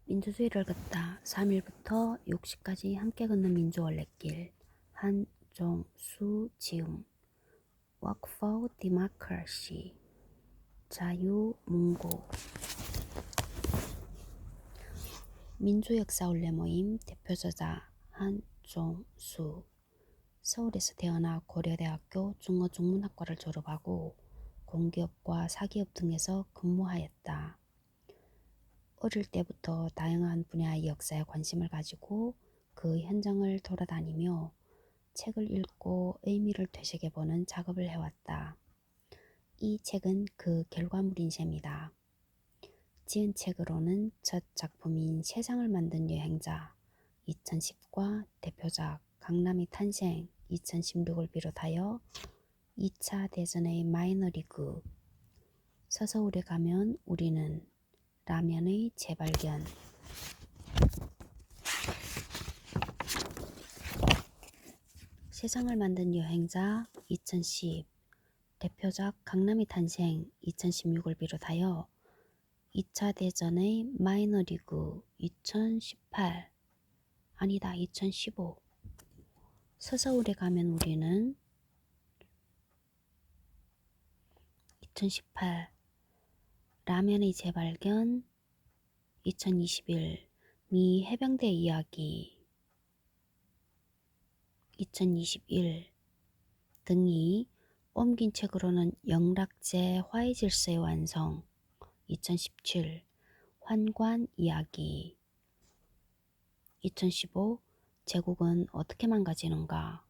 민주주의를 걷다 3일부터 60까지 함께 걷는 민주원래길 한종수 지음 Walk for Democracy 자유문고 민주역사 올레모임 대표저자 한종수 서울에서 태어나 고려대학교 중어중문학과를 졸업하고 공기업과 사기업 등에서 근무하였다. 어릴 때부터 다양한 분야의 역사에 관심을 가지고 그 현장을 돌아다니며 책을 읽고 의미를 되새겨보는 작업을 해왔다. 이 책은 그 결과물인 셈이다. 지은 책으로는 첫 작품인 세상을 만든 여행자 2010과 대표작 강남의 탄생 2016을 비롯하여 2차 대전의 마이너리그, 서서울에 가면 우리는, 라면의 재발견, 세상을 만든 여행자 2010, 대표작 강남의 탄생 2016을 비롯하여 2차 대전의 마이너리그 2018, 아니다 2015, 서서울에 가면 우리는 2018, 라면의 재발견 2021, 미 해병대 이야기 2021 등이 옮긴 책으로는 영락제 화해 질서의 완성 2017, 환관 이야기 2015, 제국은 어떻게 망가지는가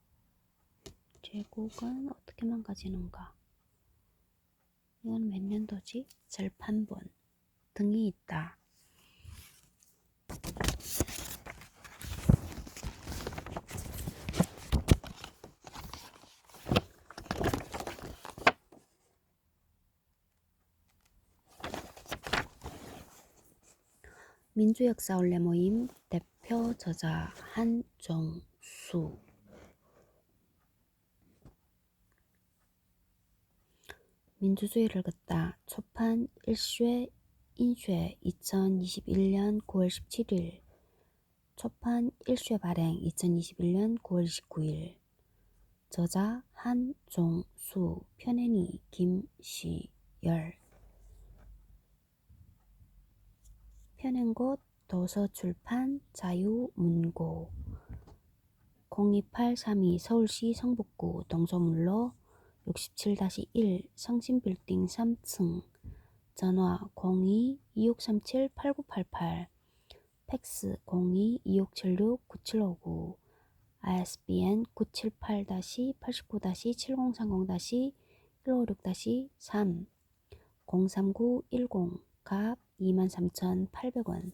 이건 몇 년도지? 절판본 등이 있다. 민주역사 올레모임 대표 저자 한종수 민주주의를 걷다 초판 1쇄 인쇄 2021년 9월 17일 초판 1쇄 발행 2021년 9월 29일 저자 한종수 편애니 김시열 편행곳 도서출판 자유문고 02832 서울시 성북구 동서문로 67-1 성신빌딩 3층 전화 02-2637-8988 팩스 02-2676-9759 ISBN 978-89-7030-156-3 03910 갑 23,800원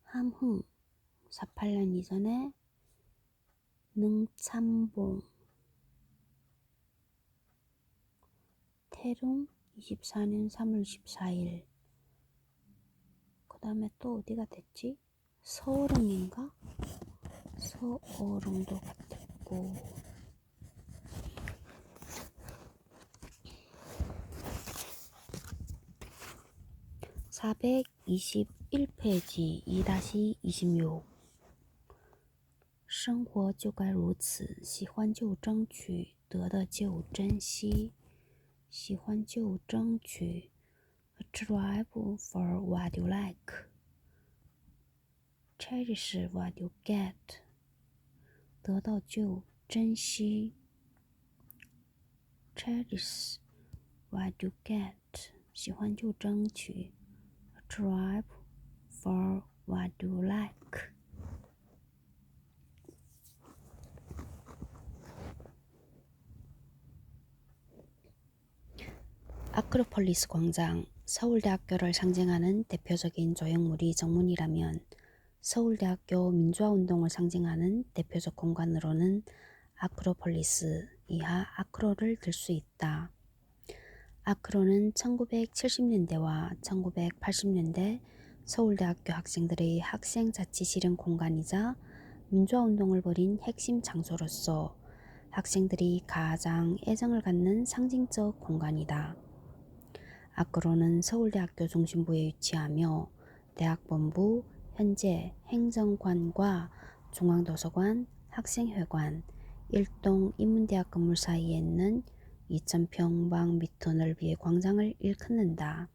함흥 48년 이전에 능참봉 태릉 24년 3월 14일 그 다음에 또 어디가 됐지? 서어릉인가? 서어릉도 같았고 421페이지 2-26生活就该如此，喜欢就争取，得的就珍惜。喜欢就争取 ，strive for what you like, cherish what you get。得到就珍惜 ，cherish what you get。喜欢就争取 ，strive for what you like。아크로폴리스 광장, 서울대학교를 상징하는 대표적인 조형물이 정문이라면 서울대학교 민주화운동을 상징하는 대표적 공간으로는 아크로폴리스, 이하 아크로를 들 수 있다. 아크로는 1970년대와 1980년대 서울대학교 학생들의 학생자치실현 공간이자 민주화운동을 벌인 핵심 장소로서 학생들이 가장 애정을 갖는 상징적 공간이다. 아크로는 서울대학교 중심부에 위치하며 대학본부, 현재 행정관과 중앙도서관, 학생회관, 일동 인문대학 건물 사이에 있는 2000평방미터 넓이의 광장을 일컫는다.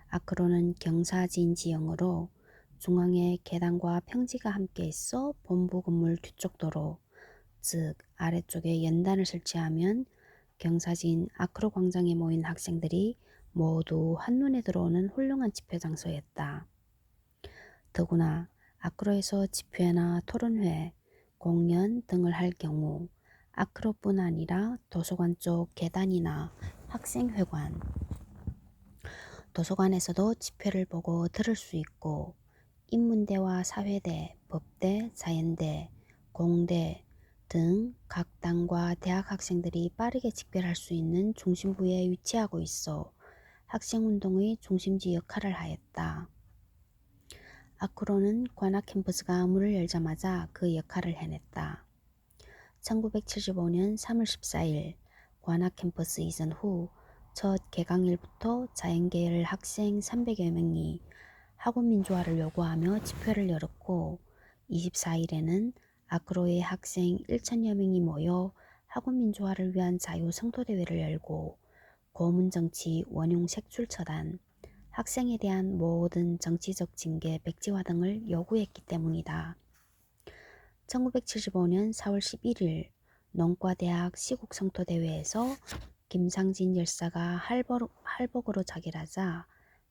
아크로는 경사진 지형으로 중앙에 계단과 평지가 함께 있어 본부 건물 뒤쪽 도로, 즉 아래쪽에 연단을 설치하면 경사진 아크로 광장에 모인 학생들이 모두 한눈에 들어오는 훌륭한 집회 장소였다. 더구나 아크로에서 집회나 토론회, 공연 등을 할 경우 아크로뿐 아니라 도서관 쪽 계단이나 학생회관, 도서관에서도 집회를 보고 들을 수 있고 인문대와 사회대, 법대, 자연대, 공대 등 각 당과 대학 학생들이 빠르게 집결할 수 있는 중심부에 위치하고 있어 학생운동의 중심지 역할을 하였다. 아크로는 관악 캠퍼스가 문을 열자마자 그 역할을 해냈다. 1975년 3월 14일 관악 캠퍼스 이전 후 첫 개강일부터 자연계열 학생 300여 명이 학원민주화를 요구하며 집회를 열었고 24일에는 아크로의 학생 1천여 명이 모여 학원민주화를 위한 자유성토대회를 열고 고문정치, 원흉 색출 처단, 학생에 대한 모든 정치적 징계 백지화 등을 요구했기 때문이다. 1975년 4월 11일 농과대학 시국성토대회에서 김상진 열사가 할복으로 자결하자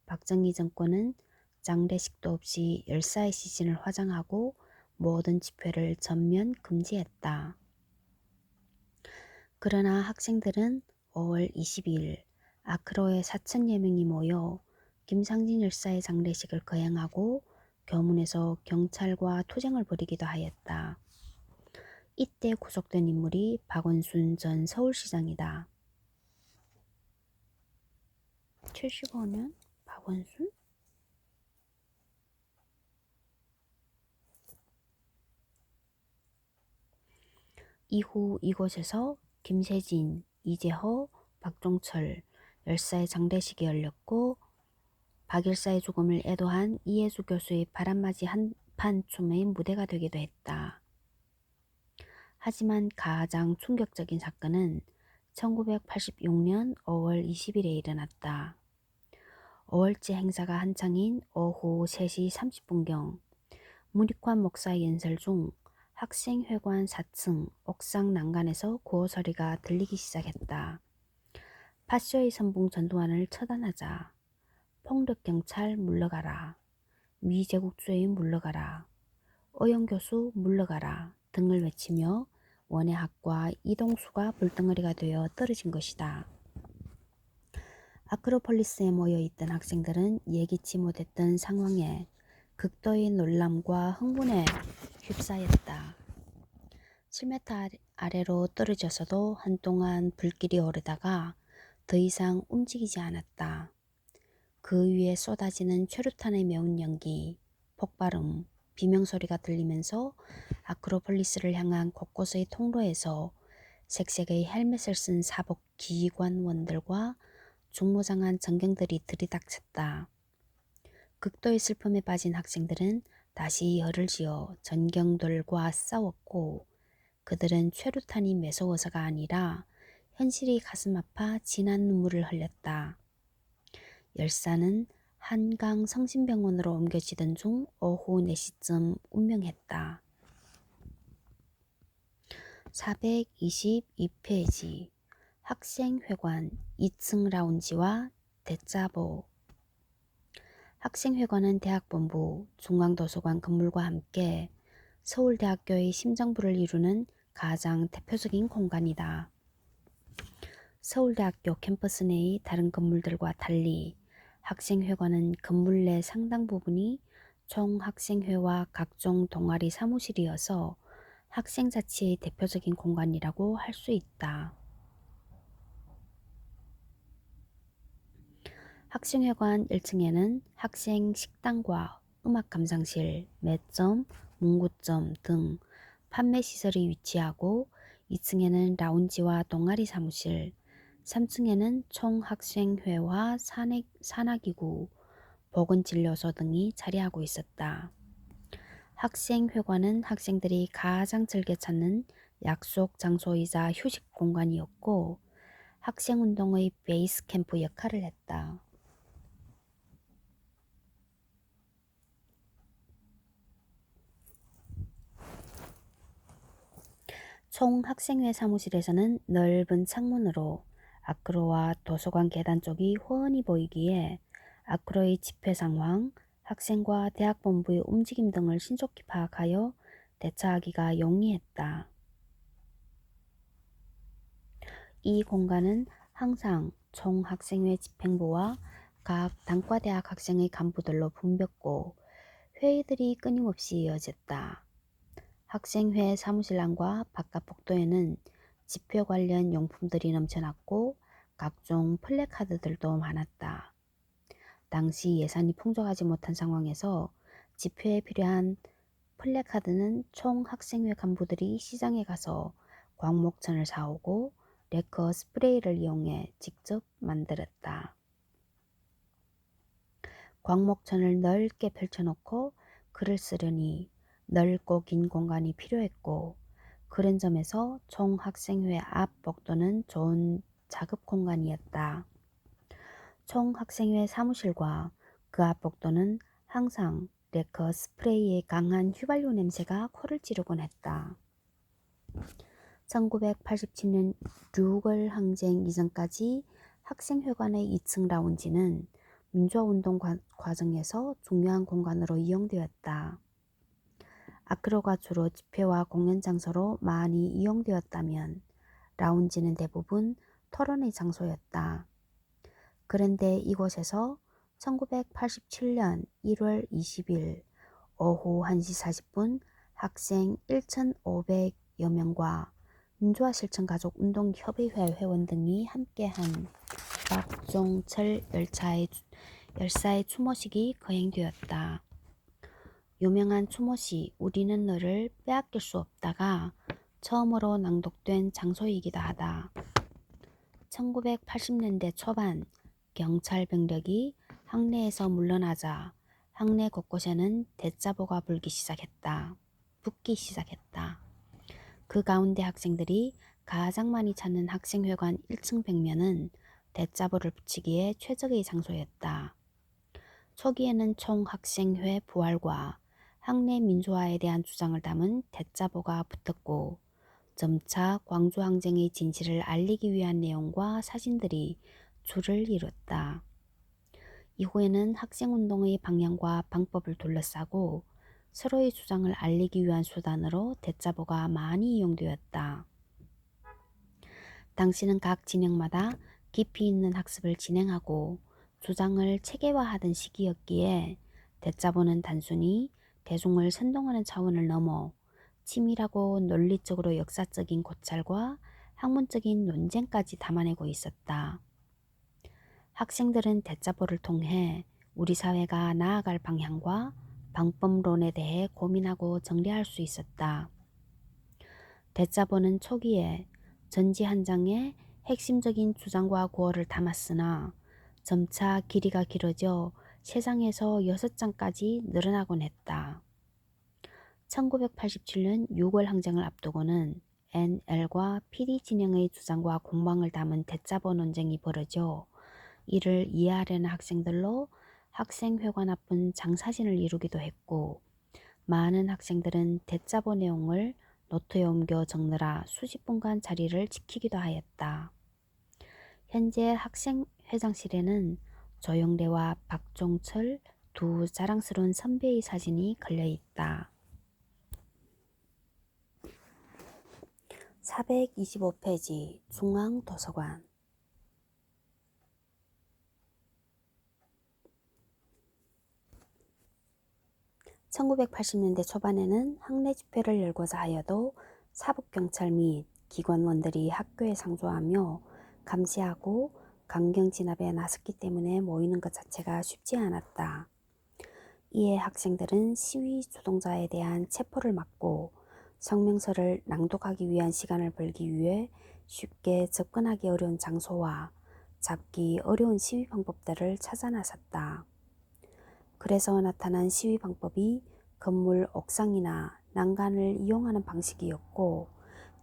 박정희 정권은 장례식도 없이 열사의 시신을 화장하고 모든 집회를 전면 금지했다. 그러나 학생들은 5월 22일 아크로에 4천여 명이 모여 김상진 열사의 장례식을 거행하고 교문에서 경찰과 투쟁을 벌이기도 하였다. 이때 구속된 인물이 박원순 전 서울시장이다. 75년 박원순? 이후 이곳에서 김세진, 이재호, 박종철 열사의 장례식이 열렸고 박 열사의 죽음을 애도한 이해수 교수의 바람맞이 한판 춤의 무대가 되기도 했다. 하지만 가장 충격적인 사건은 1986년 5월 20일에 일어났다. 5월째 행사가 한창인 오후 3시 30분경 문익환 목사의 연설 중 학생회관 4층 옥상 난간에서 구호 소리가 들리기 시작했다. 파쇼의 선봉 전두환을 처단하자. 폭력경찰 물러가라. 미제국주의 물러가라. 오영교수 물러가라 등을 외치며 원예학과 이동수가 불덩어리가 되어 떨어진 것이다. 아크로폴리스에 모여있던 학생들은 예기치 못했던 상황에 극도의 놀람과 흥분에 휩싸였다. 7m 아래로 떨어져서도 한동안 불길이 오르다가 더 이상 움직이지 않았다. 그 위에 쏟아지는 최루탄의 매운 연기, 폭발음, 비명소리가 들리면서 아크로폴리스를 향한 곳곳의 통로에서 색색의 헬멧을 쓴 사복 기관원들과 중무장한 전경들이 들이닥쳤다. 극도의 슬픔에 빠진 학생들은 다시 열을 지어 전경들과 싸웠고 그들은 최루탄이 매서워서가 아니라 현실이 가슴 아파 진한 눈물을 흘렸다. 열사는 한강 성심병원으로 옮겨지던 중 오후 4시쯤 운명했다. 422페이지 학생회관 2층 라운지와 대자보. 학생회관은 대학본부, 중앙도서관 건물과 함께 서울대학교의 심장부를 이루는 가장 대표적인 공간이다. 서울대학교 캠퍼스 내의 다른 건물들과 달리 학생회관은 건물 내 상당 부분이 총학생회와 각종 동아리 사무실이어서 학생자치의 대표적인 공간이라고 할 수 있다. 학생회관 1층에는 학생 식당과 음악감상실, 매점, 문구점 등 판매시설이 위치하고 2층에는 라운지와 동아리 사무실, 3층에는 총학생회와 산하기구, 보건진료소 등이 자리하고 있었다. 학생회관은 학생들이 가장 즐겨 찾는 약속 장소이자 휴식 공간이었고 학생운동의 베이스 캠프 역할을 했다. 총학생회 사무실에서는 넓은 창문으로 아크로와 도서관 계단 쪽이 훤히 보이기에 아크로의 집회 상황, 학생과 대학본부의 움직임 등을 신속히 파악하여 대처하기가 용이했다. 이 공간은 항상 총학생회 집행부와 각 단과대학 학생의 간부들로 붐볐고 회의들이 끊임없이 이어졌다. 학생회 사무실 안과 바깥 복도에는 집회 관련 용품들이 넘쳐났고 각종 플래카드들도 많았다. 당시 예산이 풍족하지 못한 상황에서 집회에 필요한 플래카드는 총 학생회 간부들이 시장에 가서 광목천을 사오고 레커 스프레이를 이용해 직접 만들었다. 광목천을 넓게 펼쳐놓고 글을 쓰려니 넓고 긴 공간이 필요했고 그런 점에서 총학생회 앞 복도는 좋은 작업 공간이었다. 총학생회 사무실과 그 앞 복도는 항상 레커 스프레이의 강한 휘발유 냄새가 코를 찌르곤 했다. 1987년 6월 항쟁 이전까지 학생회관의 2층 라운지는 민주화운동 과정에서 중요한 공간으로 이용되었다. 아크로가 주로 집회와 공연 장소로 많이 이용되었다면 라운지는 대부분 토론의 장소였다. 그런데 이곳에서 1987년 1월 20일 오후 1시 40분 학생 1,500여 명과 민주화실천가족운동협의회 회원 등이 함께한 박종철 열사의 추모식이 거행되었다. 유명한 추모시 우리는 너를 빼앗길 수 없다가 처음으로 낭독된 장소이기도 하다. 1980년대 초반 경찰 병력이 학내에서 물러나자 학내 곳곳에는 대자보가 붙기 시작했다. 그 가운데 학생들이 가장 많이 찾는 학생회관 1층 벽면은 대자보를 붙이기에 최적의 장소였다. 초기에는 총학생회 부활과 학내 민주화에 대한 주장을 담은 대자보가 붙었고 점차 광주항쟁의 진실을 알리기 위한 내용과 사진들이 줄을 이뤘다. 이후에는 학생운동의 방향과 방법을 둘러싸고 서로의 주장을 알리기 위한 수단으로 대자보가 많이 이용되었다. 당시는 각 진영마다 깊이 있는 학습을 진행하고 주장을 체계화하던 시기였기에 대자보는 단순히 대중을 선동하는 차원을 넘어 치밀하고 논리적으로 역사적인 고찰과 학문적인 논쟁까지 담아내고 있었다. 학생들은 대자보를 통해 우리 사회가 나아갈 방향과 방법론에 대해 고민하고 정리할 수 있었다. 대자보는 초기에 전지 한 장에 핵심적인 주장과 구호를 담았으나 점차 길이가 길어져 3장에서 6장까지 늘어나곤 했다. 1987년 6월 항쟁을 앞두고는 NL과 PD 진영의 주장과 공방을 담은 대자보 논쟁이 벌어져 이를 이해하려는 학생들로 학생회관 앞은 장사진을 이루기도 했고 많은 학생들은 대자보 내용을 노트에 옮겨 적느라 수십 분간 자리를 지키기도 하였다. 현재 학생회장실에는 조영래와 박종철 두 자랑스러운 선배의 사진이 걸려있다. 425페이지 중앙도서관 1980년대 초반에는 학내 집회를 열고자 하여도 사법경찰 및 기관원들이 학교에 상주하며 감시하고 강경 진압에 나섰기 때문에 모이는 것 자체가 쉽지 않았다. 이에 학생들은 시위 주동자에 대한 체포를 막고 성명서를 낭독하기 위한 시간을 벌기 위해 쉽게 접근하기 어려운 장소와 잡기 어려운 시위 방법들을 찾아 나섰다. 그래서 나타난 시위 방법이 건물 옥상이나 난간을 이용하는 방식이었고,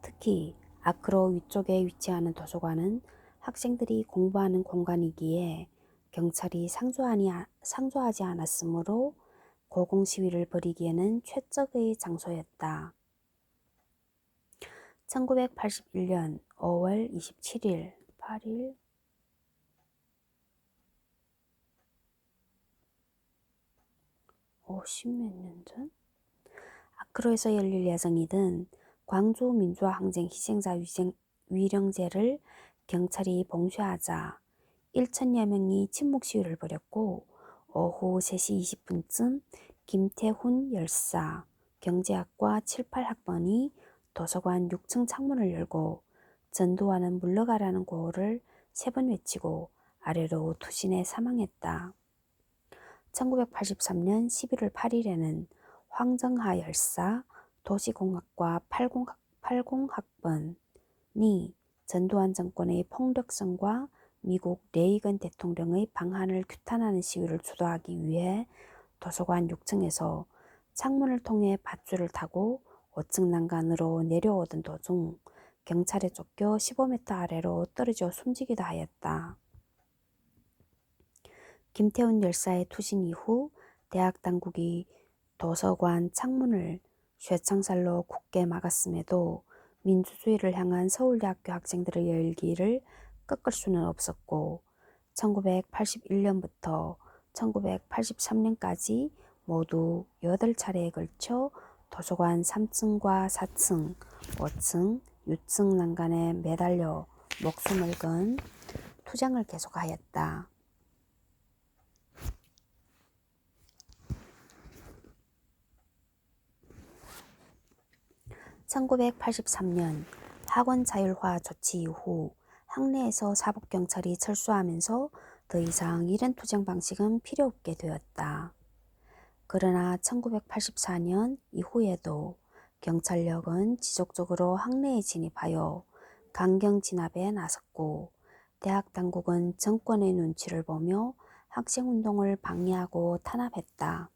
특히 아크로 위쪽에 위치하는 도서관은 학생들이 공부하는 공간이기에 경찰이 상조하지 않았으므로 고공시위를 벌이기에는 최적의 장소였다. 1981년 5월 27일, 8일, 50몇 년 전? 아크로에서 열릴 예정이던 광주 민주화 항쟁 희생자 위령제를 경찰이 봉쇄하자 1천여 명이 침묵 시위를 벌였고, 오후 3시 20분쯤 김태훈 열사, 경제학과 7, 8학번이 도서관 6층 창문을 열고 전두환은 물러가라는 구호를 3번 외치고 아래로 투신해 사망했다. 1983년 11월 8일에는 황정하 열사, 도시공학과 80학번이 전두환 정권의 폭력성과 미국 레이건 대통령의 방한을 규탄하는 시위를 주도하기 위해 도서관 6층에서 창문을 통해 밧줄을 타고 5층 난간으로 내려오던 도중 경찰에 쫓겨 15m 아래로 떨어져 숨지기도 하였다. 김태훈 열사의 투신 이후 대학 당국이 도서관 창문을 쇠창살로 굳게 막았음에도 민주주의를 향한 서울대학교 학생들의 열기를 꺾을 수는 없었고, 1981년부터 1983년까지 모두 8차례에 걸쳐 도서관 3층과 4층, 5층, 6층 난간에 매달려 목숨을 건 투쟁을 계속하였다. 1983년 학원 자율화 조치 이후 학내에서 사법경찰이 철수하면서 더 이상 이런 투쟁 방식은 필요 없게 되었다. 그러나 1984년 이후에도 경찰력은 지속적으로 학내에 진입하여 강경 진압에 나섰고, 대학 당국은 정권의 눈치를 보며 학생운동을 방해하고 탄압했다.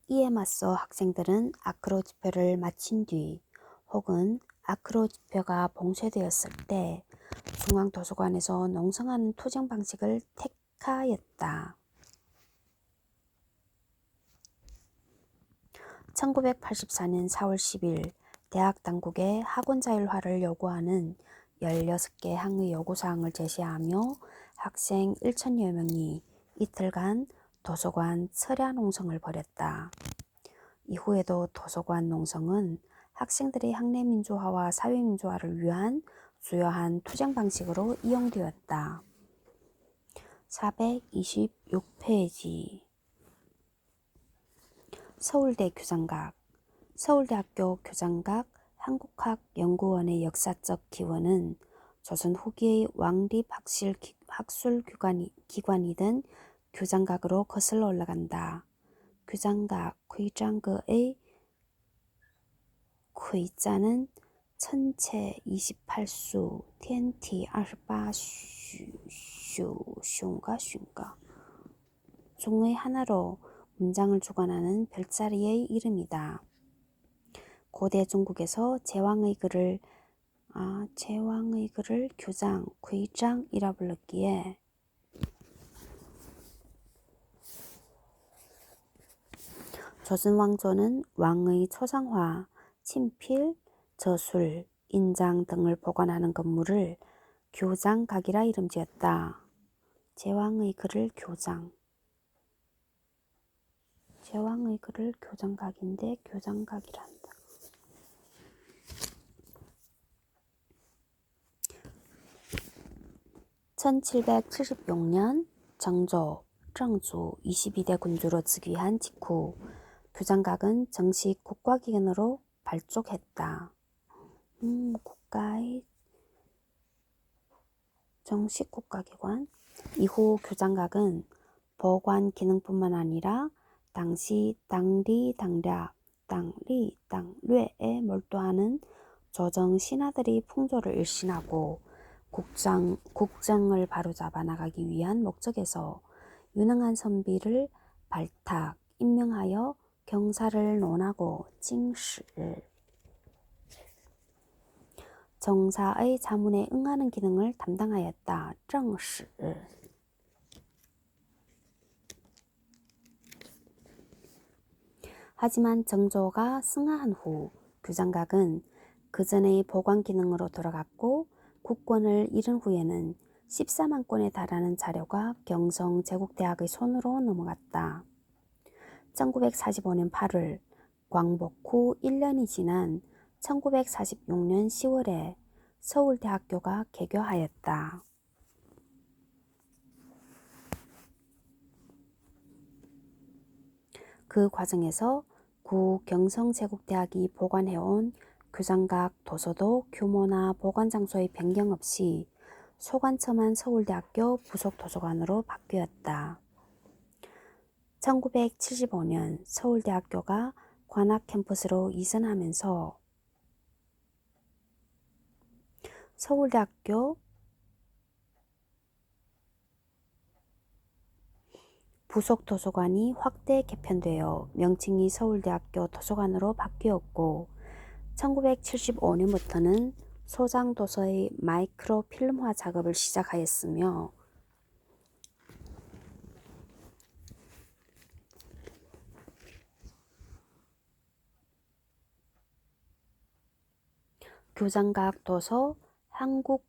이에 맞서 학생들은 아크로 집회를 마친 뒤 혹은 아크로 집회가 봉쇄되었을 때 중앙도서관에서 농성하는 투쟁 방식을 택하였다. 1984년 4월 10일 대학 당국에 학원 자율화를 요구하는 16개 항의 요구사항을 제시하며 학생 1천여 명이 이틀간 도서관 철야 농성을 벌였다. 이후에도 도서관 농성은 학생들의 학내 민주화와 사회 민주화를 위한 주요한 투쟁 방식으로 이용되었다. 426페이지 서울대 교장각 서울대학교 교장각 한국학연구원의 역사적 기원은 조선 후기의 왕립 학술기관이던 교장각으로 거슬러 올라간다. 교장각 궤장거의 궤자는 천체 28수, 텐티 28슈가 중의 하나로 문장을 주관하는 별자리의 이름이다. 고대 중국에서 제왕의 글을 교장, 궤장이라 불렀기에 조선 왕조는 왕의 초상화, 친필, 저술, 인장 등을 보관하는 건물을 교장각이라 이름지었다. 제왕의 글을 교장각인데 교장각이라 한다. (1776년) 정조, 정조 22대 군주로 즉위한 직후 교장각은 정식 국가기관으로 발족했다. 국가의 정식 국가기관. 이후 교장각은 보관 기능뿐만 아니라 당시 당리당략에 몰두하는 조정 신하들이 풍조를 일신하고 국정을 바로잡아 나가기 위한 목적에서 유능한 선비를 발탁, 임명하여 경사를 논하고 징시, 정사의 자문에 응하는 기능을 담당하였다. 정시. 하지만 정조가 승하한 후 규장각은 그 전의 보관 기능으로 돌아갔고 국권을 잃은 후에는 14만 건에 달하는 자료가 경성 제국대학의 손으로 넘어갔다. 1945년 8월 광복 후 1년이 지난 1946년 10월에 서울대학교가 개교하였다. 그 과정에서 구 경성제국대학이 보관해온 규장각 도서도 규모나 보관 장소의 변경 없이 소관처만 서울대학교 부속도서관으로 바뀌었다. 1975년 서울대학교가 관악 캠퍼스로 이전하면서 서울대학교 부속도서관이 확대 개편되어 명칭이 서울대학교 도서관으로 바뀌었고 1975년부터는 소장도서의 마이크로 필름화 작업을 시작하였으며 교장각 도서 한국본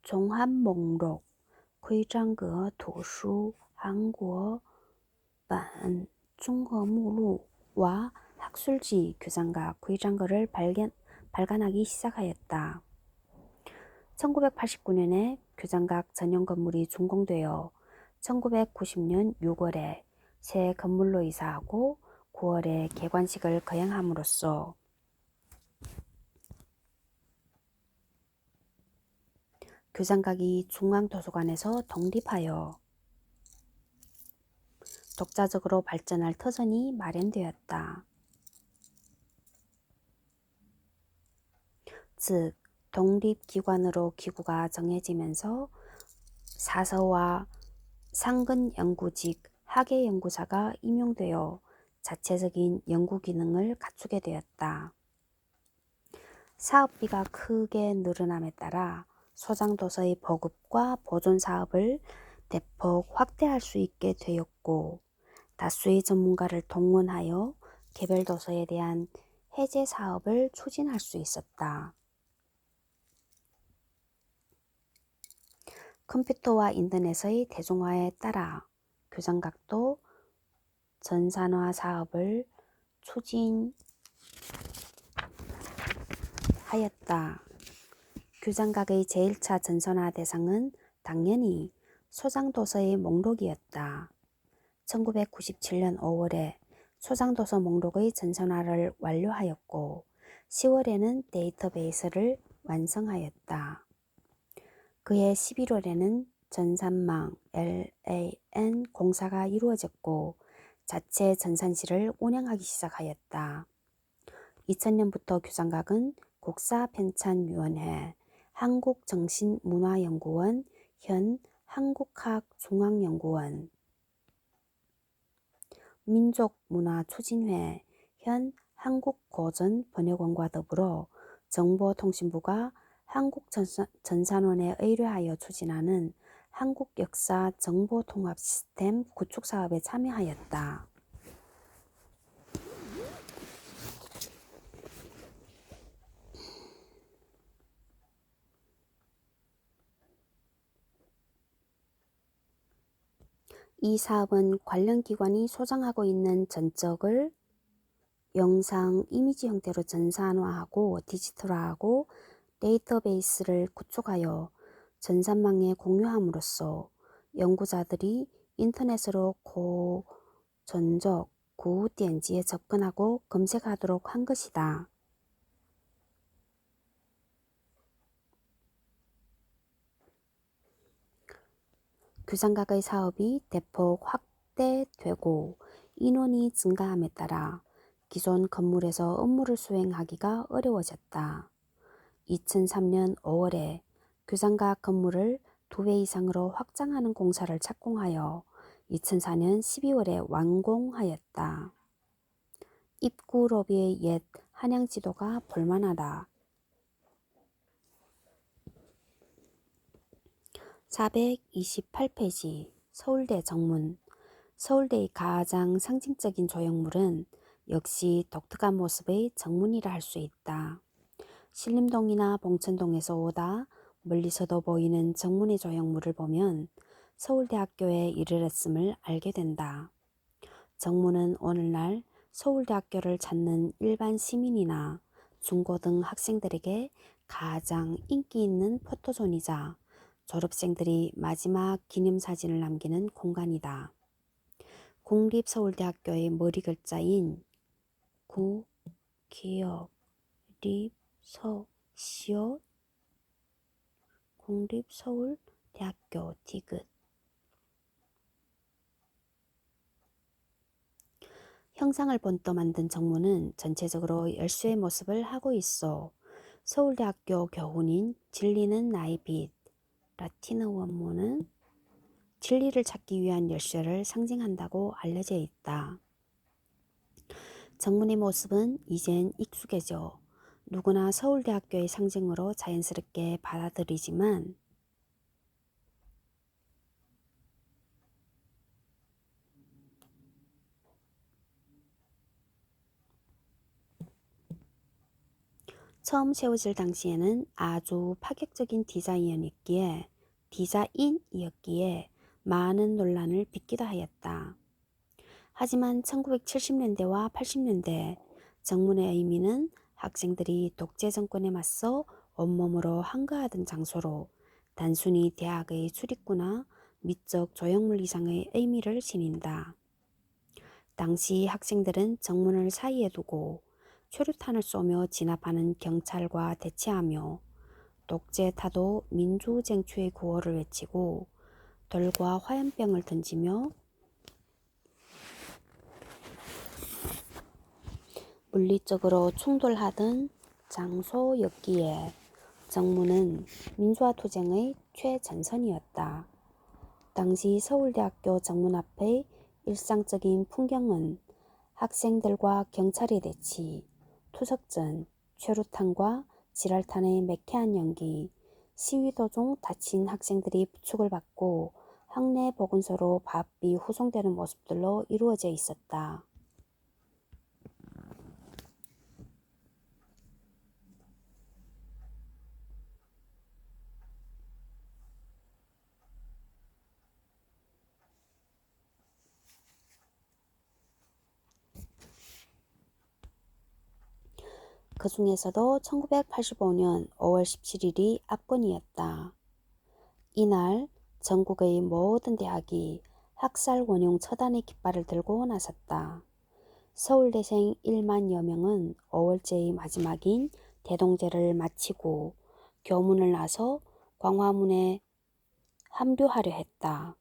종합목록 规章阁图书韩国版综合目录와 학술지 교장각规章阁를 발간하기 시작하였다. 1989년에 교장각 전용 건물이 준공되어 1990년 6월에 새 건물로 이사하고 9월에 개관식을 거행함으로써 교장각이 중앙도서관에서 독립하여 독자적으로 발전할 터전이 마련되었다. 즉, 독립기관으로 기구가 정해지면서 사서와 상근연구직 학예연구사가 임용되어 자체적인 연구 기능을 갖추게 되었다. 사업비가 크게 늘어남에 따라 소장도서의 보급과 보존 사업을 대폭 확대할 수 있게 되었고 다수의 전문가를 동원하여 개별 도서에 대한 해제 사업을 추진할 수 있었다. 컴퓨터와 인터넷의 대중화에 따라 교장각도 전산화 사업을 추진하였다. 교장각의 제1차 전산화 대상은 당연히 소장도서의 목록이었다. 1997년 5월에 소장도서 목록의 전산화를 완료하였고 10월에는 데이터베이스를 완성하였다. 그해 11월에는 전산망 LAN 공사가 이루어졌고 자체 전산실을 운영하기 시작하였다. 2000년부터 교장각은 국사편찬위원회, 한국정신문화연구원, 현 한국학중앙연구원, 민족문화추진회, 현 한국고전번역원과 더불어 정보통신부가 한국전산원에 의뢰하여 추진하는 한국역사 정보통합 시스템 구축 사업에 참여하였다. 이 사업은 관련 기관이 소장하고 있는 전적을 영상, 이미지 형태로 전산화하고 디지털화하고 데이터베이스를 구축하여 전산망에 공유함으로써 연구자들이 인터넷으로 고전적, 고우디엔지에 접근하고 검색하도록 한 것이다. 교장각의 사업이 대폭 확대되고 인원이 증가함에 따라 기존 건물에서 업무를 수행하기가 어려워졌다. 2003년 5월에 규장각 건물을 2배 이상으로 확장하는 공사를 착공하여 2004년 12월에 완공하였다. 입구 로비의 옛 한양 지도가 볼만하다. 428페이지 서울대 정문. 서울대의 가장 상징적인 조형물은 역시 독특한 모습의 정문이라 할 수 있다. 신림동이나 봉천동에서 오다 멀리서도 보이는 정문의 조형물을 보면 서울대학교에 이르렀음을 알게 된다. 정문은 오늘날 서울대학교를 찾는 일반 시민이나 중고등 학생들에게 가장 인기 있는 포토존이자 졸업생들이 마지막 기념사진을 남기는 공간이다. 국립서울대학교의 머리 글자인 구, 기역, 립, 서, 시옷 국립서울대학교 디귿. 형상을 본떠 만든 정문은 전체적으로 열쇠의 모습을 하고 있어 서울대학교 교훈인 진리는 나의 빛, 라틴어 원문은 진리를 찾기 위한 열쇠를 상징한다고 알려져 있다. 정문의 모습은 이젠 익숙해져 누구나 서울대학교의 상징으로 자연스럽게 받아들이지만 처음 세워질 당시에는 아주 파격적인 디자인이었기에 많은 논란을 빚기도 하였다. 하지만 1970년대와 80년대 정문의 의미는 학생들이 독재 정권에 맞서 온몸으로 한가하던 장소로 단순히 대학의 출입구나 미적 조형물 이상의 의미를 지닌다. 당시 학생들은 정문을 사이에 두고 최루탄을 쏘며 진압하는 경찰과 대치하며 독재 타도 민주쟁취의 구호를 외치고 돌과 화염병을 던지며 물리적으로 충돌하던 장소였기에 정문은 민주화 투쟁의 최전선이었다. 당시 서울대학교 정문 앞의 일상적인 풍경은 학생들과 경찰의 대치, 투석전, 최루탄과 지랄탄의 매캐한 연기, 시위 도중 다친 학생들이 부축을 받고 학내 보건소로 바삐 후송되는 모습들로 이루어져 있었다. 그 중에서도 1985년 5월 17일이 압권이었다. 이날 전국의 모든 대학이 학살 원용 처단의 깃발을 들고 나섰다. 서울대생 1만여 명은 5월제의 마지막인 대동제를 마치고 교문을 나서 광화문에 합류하려 했다.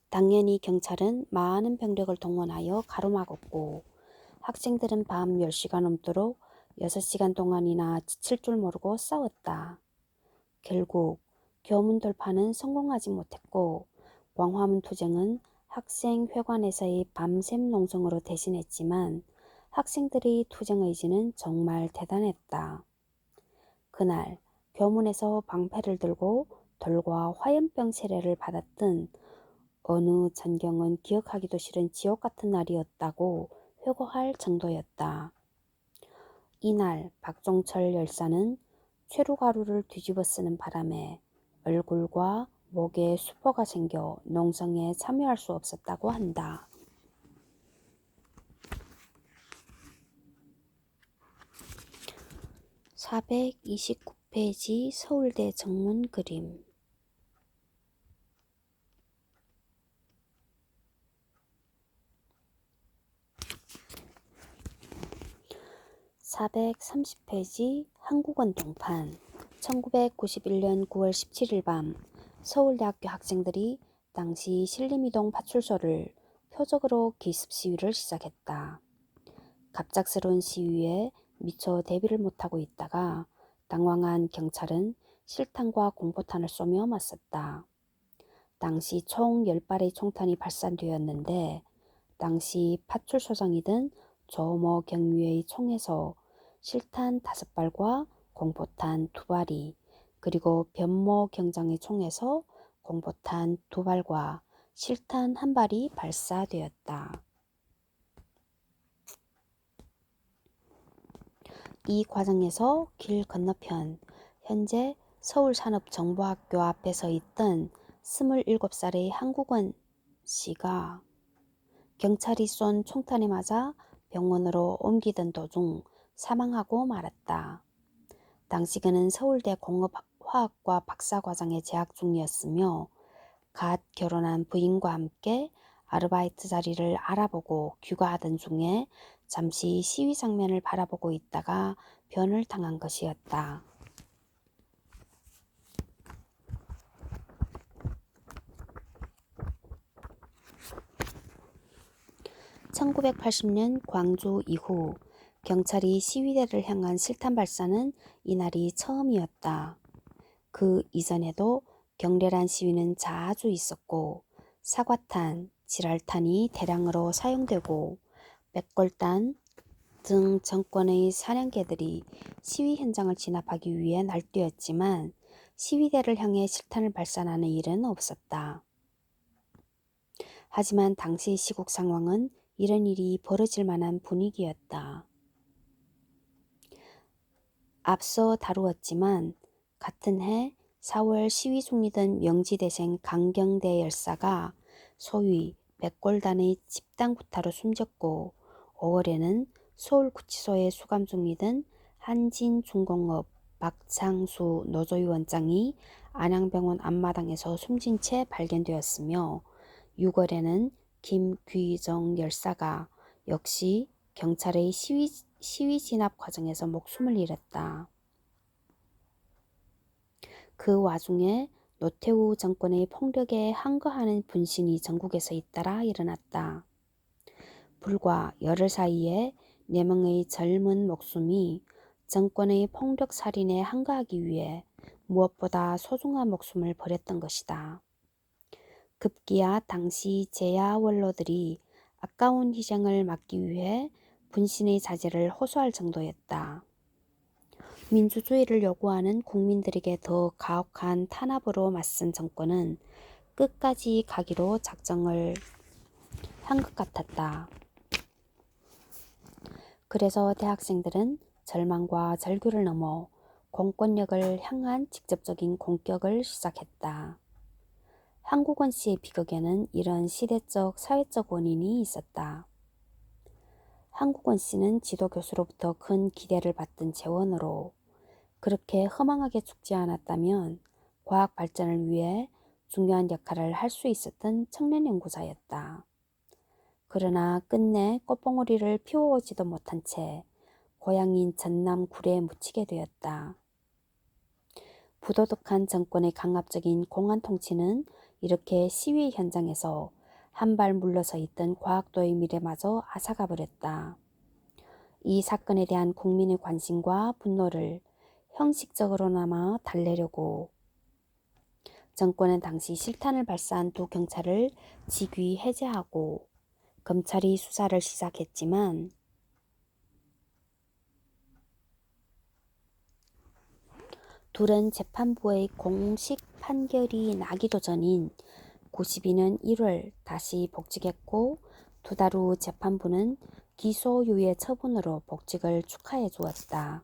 당연히 경찰은 많은 병력을 동원하여 가로막았고 학생들은 밤 10시가 넘도록 6시간 동안이나 지칠 줄 모르고 싸웠다. 결국 교문 돌파는 성공하지 못했고 광화문 투쟁은 학생회관에서의 밤샘 농성으로 대신했지만 학생들의 투쟁 의지는 정말 대단했다. 그날 교문에서 방패를 들고 돌과 화염병 세례를 받았던 어느 전경은 기억하기도 싫은 지옥 같은 날이었다고 회고할 정도였다. 이날 박종철 열사는 최루가루를 뒤집어 쓰는 바람에 얼굴과 목에 수포가 생겨 농성에 참여할 수 없었다고 한다. (429페이지) 서울대 정문 그림. (430페이지) 한국원 동판. 1991년 9월 17일 밤 서울대학교 학생들이 당시 신림이동 파출소를 표적으로 기습 시위를 시작했다. 갑작스러운 시위에 미처 대비를 못하고 있다가 당황한 경찰은 실탄과 공포탄을 쏘며 맞섰다. 당시 총 10발의 총탄이 발사되었는데 당시 파출소장이던 조모 경위의 총에서 실탄 5발과 공포탄 2발이 그리고 변모 경장의 총에서 공포탄 2발과 실탄 1발이 발사되었다. 이 과정에서 길 건너편 현재 서울산업정보학교 앞에 서 있던 27살의 한국원 씨가 경찰이 쏜 총탄에 맞아 병원으로 옮기던 도중 사망하고 말았다. 당시 그는 서울대 공업화학과 박사과정에 재학 중이었으며 갓 결혼한 부인과 함께 아르바이트 자리를 알아보고 귀가하던 중에 잠시 시위 장면을 바라보고 있다가 변을 당한 것이었다. 1980년 광주 이후 경찰이 시위대를 향한 실탄 발사는 이날이 처음이었다. 그 이전에도 격렬한 시위는 자주 있었고 사과탄, 지랄탄이 대량으로 사용되고 백골단 등 정권의 사냥개들이 시위 현장을 진압하기 위해 날뛰었지만 시위대를 향해 실탄을 발산하는 일은 없었다. 하지만 당시 시국 상황은 이런 일이 벌어질 만한 분위기였다. 앞서 다루었지만 같은 해 4월 시위 중이던 명지대생 강경대 열사가 소위 백골단의 집단 구타로 숨졌고 5월에는 서울구치소에 수감 중이던 한진중공업 박창수 노조위원장이 안양병원 앞마당에서 숨진 채 발견되었으며 6월에는 김귀정 열사가 역시 경찰의 시위 진압 과정에서 목숨을 잃었다. 그 와중에 노태우 정권의 폭력에 항거하는 분신이 전국에서 잇따라 일어났다. 불과 열흘 사이에 4명의 젊은 목숨이 정권의 폭력 살인에 항거하기 위해 무엇보다 소중한 목숨을 버렸던 것이다. 급기야 당시 재야 원로들이 아까운 희생을 막기 위해 분신의 자제를 호소할 정도였다. 민주주의를 요구하는 국민들에게 더 가혹한 탄압으로 맞선 정권은 끝까지 가기로 작정을 한 것 같았다. 그래서 대학생들은 절망과 절규를 넘어 공권력을 향한 직접적인 공격을 시작했다. 한국원 씨의 비극에는 이런 시대적, 사회적 원인이 있었다. 한국원 씨는 지도교수로부터 큰 기대를 받던 재원으로 그렇게 허망하게 죽지 않았다면 과학 발전을 위해 중요한 역할을 할 수 있었던 청년 연구자였다. 그러나 끝내 꽃봉오리를 피워오지도 못한 채 고향인 전남 구례에 묻히게 되었다. 부도덕한 정권의 강압적인 공안 통치는 이렇게 시위 현장에서 한 발 물러서 있던 과학도의 미래마저 앗아가 버렸다. 이 사건에 대한 국민의 관심과 분노를 형식적으로나마 달래려고 정권은 당시 실탄을 발사한 2 경찰을 직위 해제하고 검찰이 수사를 시작했지만 둘은 재판부의 공식 판결이 나기도 전인 92년 1월 다시 복직했고 2달 후 재판부는 기소유예 처분으로 복직을 축하해 주었다.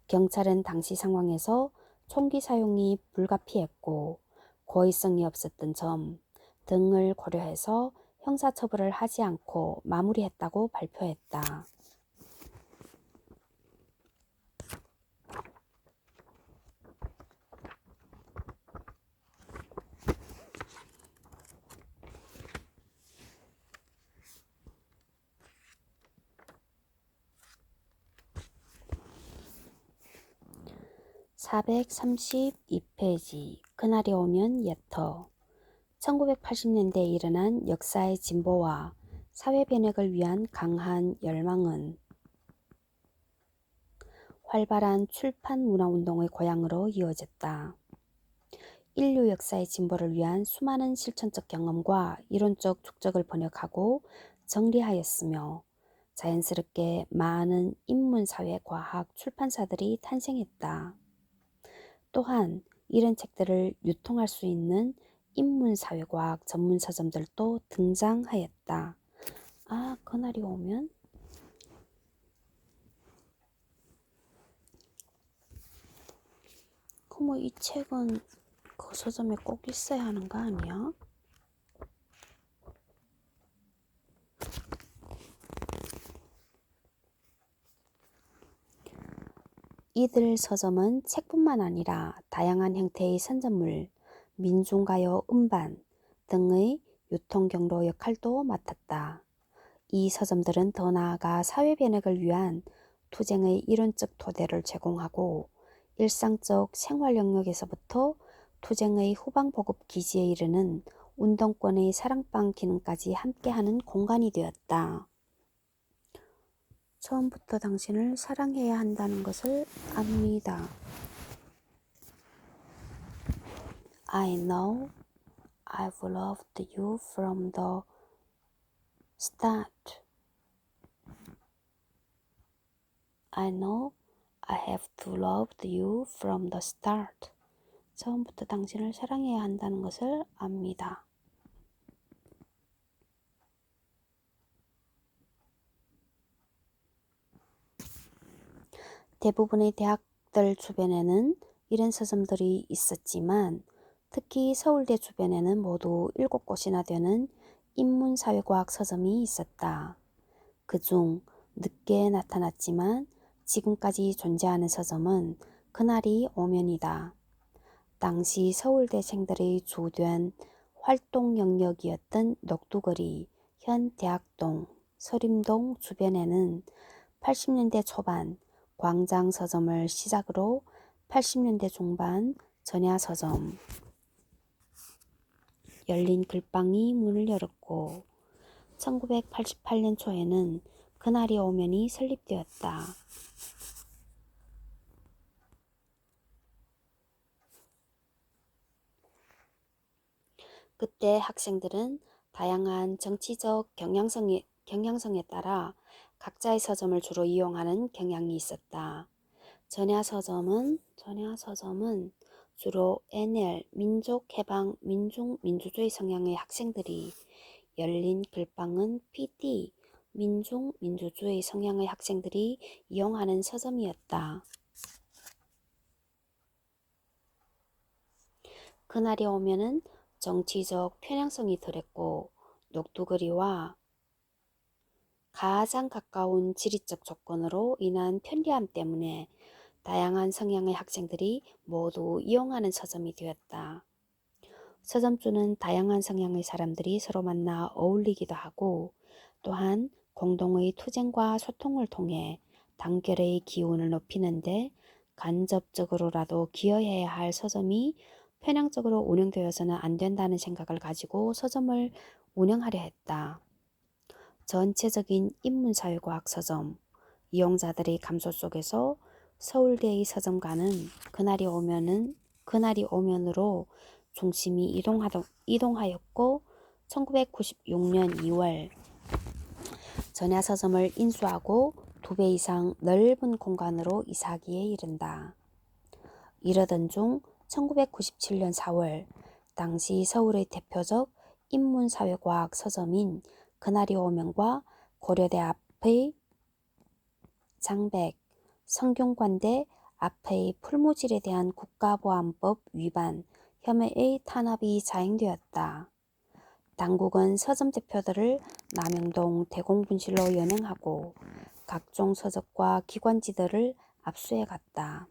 경찰은 당시 상황에서 총기 사용이 불가피했고 고의성이 없었던 점 등을 고려해서 형사처벌을 하지 않고 마무리했다고 발표했다. 432페이지 그날이 오면 예터 1980년대에 일어난 역사의 진보와 사회 변혁을 위한 강한 열망은 활발한 출판 문화운동의 고향으로 이어졌다. 인류 역사의 진보를 위한 수많은 실천적 경험과 이론적 축적을 번역하고 정리하였으며 자연스럽게 많은 인문사회 과학 출판사들이 탄생했다. 또한 이런 책들을 유통할 수 있는 인문사회과학 전문 서점들도 등장하였다. 그날이 오면 그럼 이 책은 그 서점에 꼭 있어야 하는 거 아니야? 이들 서점은 책뿐만 아니라 다양한 형태의 선전물, 민중가요 음반 등의 유통경로 역할도 맡았다. 이 서점들은 더 나아가 사회 변혁을 위한 투쟁의 이론적 토대를 제공하고 일상적 생활 영역에서부터 투쟁의 후방 보급 기지에 이르는 운동권의 사랑방 기능까지 함께하는 공간이 되었다. 처음부터 당신을 사랑해야 한다는 것을 압니다. I know I've loved you from the start. I know I have to love you from the start. 처음부터 당신을 사랑해야 한다는 것을 압니다. 대부분의 대학들 주변에는 이런 서점들이 있었지만 특히 서울대 주변에는 모두 7곳이나 되는 인문사회과학 서점이 있었다. 그중 늦게 나타났지만 지금까지 존재하는 서점은 그날이 오면이다. 당시 서울대생들의 주된 활동 영역이었던 녹두거리, 현 대학동, 서림동 주변에는 80년대 초반 광장 서점을 시작으로 80년대 중반 전야 서점, 열린 글방이 문을 열었고 1988년 초에는 그날이 오면이 설립되었다. 그때 학생들은 다양한 정치적 경향성에 따라 각자의 서점을 주로 이용하는 경향이 있었다. 전야 서점은 주로 NL, 민족해방, 민주주의 성향의 학생들이, 열린 글방은 PD, 민주주의 성향의 학생들이 이용하는 서점이었다. 그날이 오면은 정치적 편향성이 덜했고 녹두거리와 가장 가까운 지리적 조건으로 인한 편리함 때문에 다양한 성향의 학생들이 모두 이용하는 서점이 되었다. 서점주는 다양한 성향의 사람들이 서로 만나 어울리기도 하고 또한 공동의 투쟁과 소통을 통해 단결의 기운을 높이는데 간접적으로라도 기여해야 할 서점이 편향적으로 운영되어서는 안 된다는 생각을 가지고 서점을 운영하려 했다. 전체적인 인문사회과학 서점, 이용자들의 감소 속에서 서울대의 서점가는 그날이 오면으로 중심이 이동하였고 1996년 2월 전야 서점을 인수하고 2배 이상 넓은 공간으로 이사하기에 이른다. 이러던 중 1997년 4월 당시 서울의 대표적 인문사회과학 서점인 그날이 오면과 고려대 앞의 장백, 성균관대 앞의 풀무질에 대한 국가보안법 위반 혐의의 탄압이 자행되었다. 당국은 서점 대표들을 남영동 대공분실로 연행하고 각종 서적과 기관지들을 압수해갔다.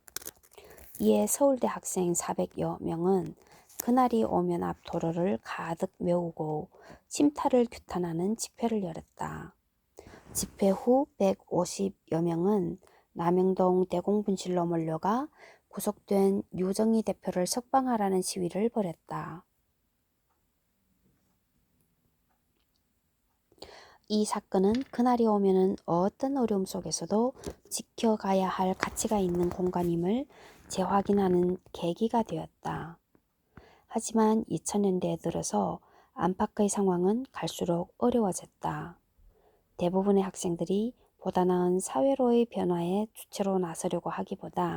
이에 서울대 학생 400여 명은 그날이 오면 앞 도로를 가득 메우고 침탈을 규탄하는 집회를 열었다. 집회 후 150여 명은 남영동 대공분실로 몰려가 구속된 유정희 대표를 석방하라는 시위를 벌였다. 이 사건은 그날이 오면은 어떤 어려움 속에서도 지켜가야 할 가치가 있는 공간임을 재확인하는 계기가 되었다. 하지만 2000년대에 들어서 안팎의 상황은 갈수록 어려워졌다. 대부분의 학생들이 보다 나은 사회로의 변화의 주체로 나서려고 하기보다